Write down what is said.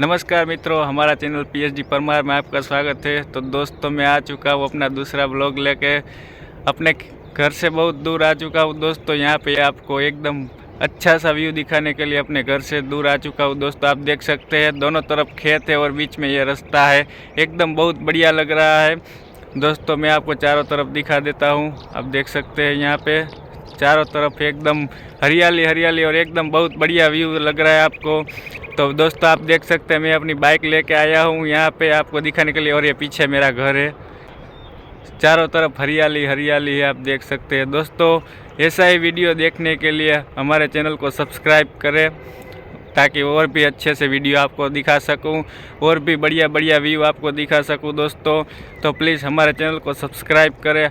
नमस्कार मित्रों, हमारा चैनल पीएचडी परमार में आपका स्वागत है। तो दोस्तों, मैं आ चुका हूँ अपना दूसरा ब्लॉग लेके। अपने घर से बहुत दूर आ चुका हूँ दोस्तों। यहाँ पे आपको एकदम अच्छा सा व्यू दिखाने के लिए अपने घर से दूर आ चुका हूँ दोस्तों। आप देख सकते हैं दोनों तरफ खेत है और बीच में ये रास्ता है। एकदम बहुत बढ़िया लग रहा है दोस्तों। मैं आपको चारों तरफ दिखा देता हूँ। आप देख सकते हैं यहाँ पे चारों तरफ एकदम हरियाली हरियाली और एकदम बहुत बढ़िया व्यू लग रहा है आपको। तो दोस्तों, आप देख सकते हैं मैं अपनी बाइक लेके आया हूँ यहाँ पे आपको दिखाने के लिए। और ये पीछे मेरा घर है। चारों तरफ हरियाली हरियाली है, आप देख सकते हैं दोस्तों। ऐसा ही वीडियो देखने के लिए हमारे चैनल को सब्सक्राइब करें, ताकि और भी अच्छे से वीडियो आपको दिखा सकूं, और भी बढ़िया बढ़िया व्यू आपको दिखा सकूं दोस्तों। तो प्लीज़ हमारे चैनल को सब्सक्राइब करें।